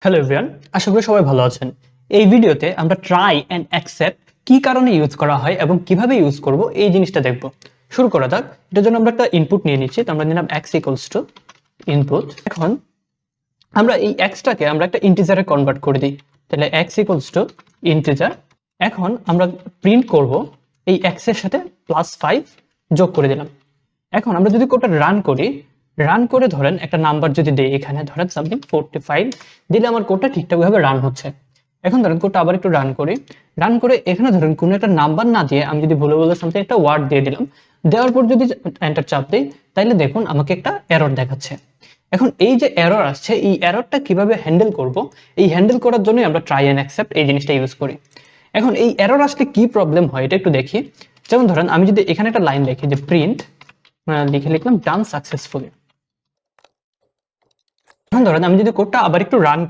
Hello everyone, আশা করি সবাই ভালো আছেন। এই ভিডিওতে আমরা ট্রাই এন্ড অ্যাকসেপ্ট কি কারণে ইউজ করা হয় এবং কিভাবে ইউজ করব এই জিনিসটা দেখব। শুরু করা যাক। এটার জন্য আমরা একটা ইনপুট নিয়ে নিচ্ছি। তো আমরা নিলাম x ইকুয়ালস টু ইনপুট। এখন আমরা এই x-টাকে আমরা একটা ইন্টিজারে কনভার্ট করে দিই। তাহলে x ইকুয়ালস টু ইন্টিজার। এখন আমরা প্রিন্ট করব এই x এর সাথে +5 যোগ করে দিলাম। এখন আমরা যদি কোডটা রান করে ধরেন একটা নাম্বার যদি দেই, এখানে ধরেন সামথিং 45 দিলে আমার কোডটা ঠিকঠাকভাবে রান হচ্ছে। এখন ধরেন কোডটা আবার একটু রান করে এখানে ধরেন কোনো একটা নাম্বার না দিয়ে আমি যদি বলে সামথিং একটা ওয়ার্ড দিয়ে দিলাম, দেওয়ার পর যদি এন্টার চাপ দিই তাহলে দেখুন আমাকে একটা এরর দেখাচ্ছে। এখন এই যে এরর আসছে, এই এররটা কিভাবে হ্যান্ডেল করব, এই হ্যান্ডেল করার জন্য আমরা ট্রাই এন্ড অ্যাকসেপ্ট এই জিনিসটা ইউজ করি। এখন এই এরর আসলে কি প্রবলেম হয় এটা একটু দেখি। যেমন ধরেন আমি যদি এখানে একটা লাইন লিখি যে প্রিন্ট লিখলাম ডান সাকসেসফুলি। এখন ধরেন আমি যদি কোডটা আবার একটু রান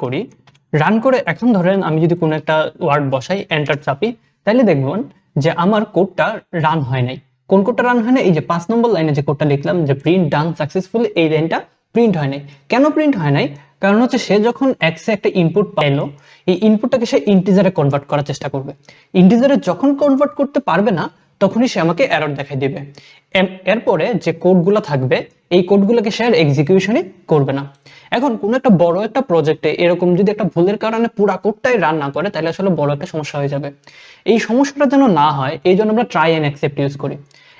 করে এখন ধরেন আমি যদি কোনো একটা ওয়ার্ড বসাই, এন্টার চাপি, তাহলে দেখবেন যে আমার কোডটা রান হয় নাই। কোন কোডটা রান হয় না? এই যে 5 নম্বর লাইনে যে কোডটা লিখলাম যে প্রিন্ট ডান সাকসেসফুলি, এই লাইনটা প্রিন্ট হয় নাই। কেন প্রিন্ট হয় নাই? কারণ হচ্ছে সে যখন এক্সে একটা ইনপুট পাইলো, এই ইনপুটটাকে সে ইন্টিজারে কনভার্ট করার চেষ্টা করবে। ইন্টিজারে যখন কনভার্ট করতে পারবে না তখনই সে আমাকে এরর দেখাই দিবে। এরপরে যে কোডগুলো থাকবে এই কোডগুলোকে সে আর এক্সিকিউশনই করবে না। এখন কোন একটা বড় একটা প্রজেক্টে এরকম যদি একটা ভুলের কারণে পুরো কোডটাই রান না করে তাহলে আসলে বড় একটা সমস্যা হয়ে যাবে। এই সমস্যাটা যেন না হয় এই জন্য আমরা ট্রাই এন্ড অ্যাকসেপ্ট ইউজ করি।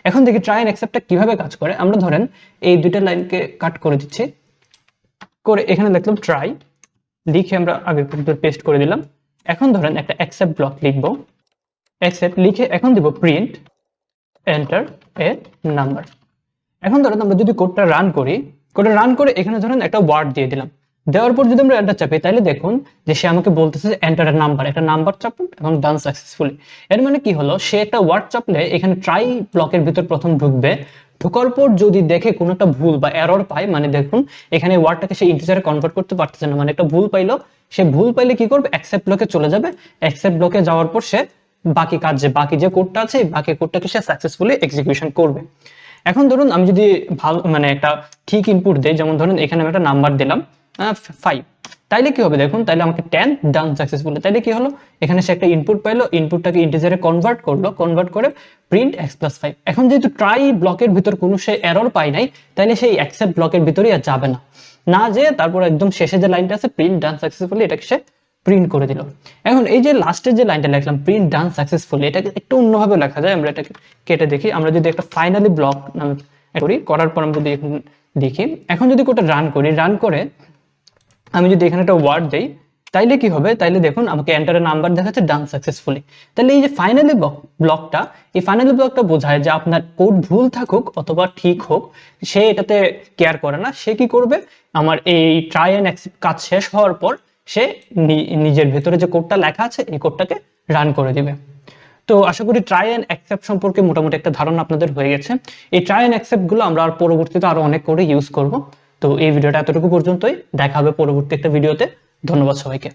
এখন দেখি ট্রাই এন্ড অ্যাকসেপ্টটা কিভাবে কাজ করে। আমরা ধরেন এই দুইটা লাইনকে কাট করে দিচ্ছি, করে এখানে লিখলাম ট্রাই, লিখে আমরা আগে পেস্ট করে দিলাম। এখন ধরেন একটা অ্যাকসেপ্ট ব্লক লিখবো, অ্যাকসেপ্ট লিখে এখন দিব প্রিন্ট এন্টার এ নাম্বার। এখন ধরেন আমরা যদি কোডটা রান করে এখানে ধরেন একটা ওয়ার্ড দিয়ে দিলাম, দেওয়ার পর যদি আমরা এন্টার চাপি তাহলে দেখুন যে সে আমাকে বলতেছে যে এন্টার এ নাম্বার, একটা নাম্বার চাপুন এবং ডান সাকসেসফুলি। এর মানে কি হলো, সে একটা ওয়ার্ড চাপলে এখানে ট্রাই ব্লকের ভিতর প্রথম ঢুকবে, ঢোকার পর যদি দেখে কোনো একটা ভুল বা এরর পায়, মানে দেখুন এখানে ওয়ার্ডটাকে সে ইন্টিজারে কনভার্ট করতে পারতেছে না, মানে একটা ভুল পাইলো, সে ভুল পাইলে কি করবে, অ্যাকসেপ্ট ব্লকে চলে যাবে। অ্যাকসেপ্ট ব্লকে যাওয়ার পর সে বাকি যে কোডটা আছে বাকি কোডটাকে সে সাকসেসফুলি এক্সিকিউশন করবে। এখন ধরুন আমি যদি ভালো মানে একটা ঠিক ইনপুট দেই, যেমন ধরুন এখানে আমি একটা নাম্বার দিলাম 5, তাইলে কি হবে দেখুন, তাইলে আমাকে 10 ডান সাকসেসফুলি, তাইলে কি হলো, এখানে সে একটা ইনপুট পাইলো, ইনপুটটাকে ইন্টিজারে কনভার্ট করে প্রিন্ট x+5। এখন যেহেতু ট্রাই ব্লকের ভিতর কোনো সে এরর পাই নাই, তাইলে সেই অ্যাকসেপ্ট ব্লকের ভিতরেই আর যাবে না, না যে তারপর একদম শেষে যে লাইনটা আছে প্রিন্ট ডান সাকসেসফুলি, এটাকে সে প্রিন্ট করে দিল। এখন এই যে লাস্টের যে লাইনটা লিখলাম প্রিন্ট ডান সাকসেসফুলি, এটাকে একটু অন্যভাবে লেখা যায়। আমরা এটাকে কেটে দেখি। আমরা যদি একটা ফাইনালি ব্লক করার পর আমরা যদি এখন দেখি, এখন যদি কোডটা রান করে আমি যদি এখানে একটা ওয়ার্ড দেই তাইলে কি হবে, তাইলে দেখুন আমাকে এন্টারের নাম্বার দেখাচ্ছে ডান সাকসেসফুলি। তাহলে এই যে ফাইনালি ব্লকটা, এই ফাইনালি ব্লকটা বোঝায় যে আপনার কোড ভুল থাকুক অথবা ঠিক হোক, সে এটাতে কেয়ার করে না। সে কি করবে, আমার এই ট্রাই এন্ড অ্যাকসেপ্ট কাজ শেষ হওয়ার পর সে নিজের ভেতরে যে কোডটা লেখা আছে এই কোডটাকে রান করে দিবে। তো আশা করি ট্রাই এন্ড অ্যাকসেপ্ট সম্পর্কে মোটামুটি একটা ধারণা আপনাদের হয়ে গেছে। এই ট্রাই এন্ড অ্যাকসেপ্ট গুলো আমরা আর পরবর্তীতে আরো অনেক করে ইউজ করব। তো এই ভিডিওটা এতটুকু পর্যন্তই, দেখা হবে পরবর্তী একটা ভিডিওতে। ধন্যবাদ সবাইকে।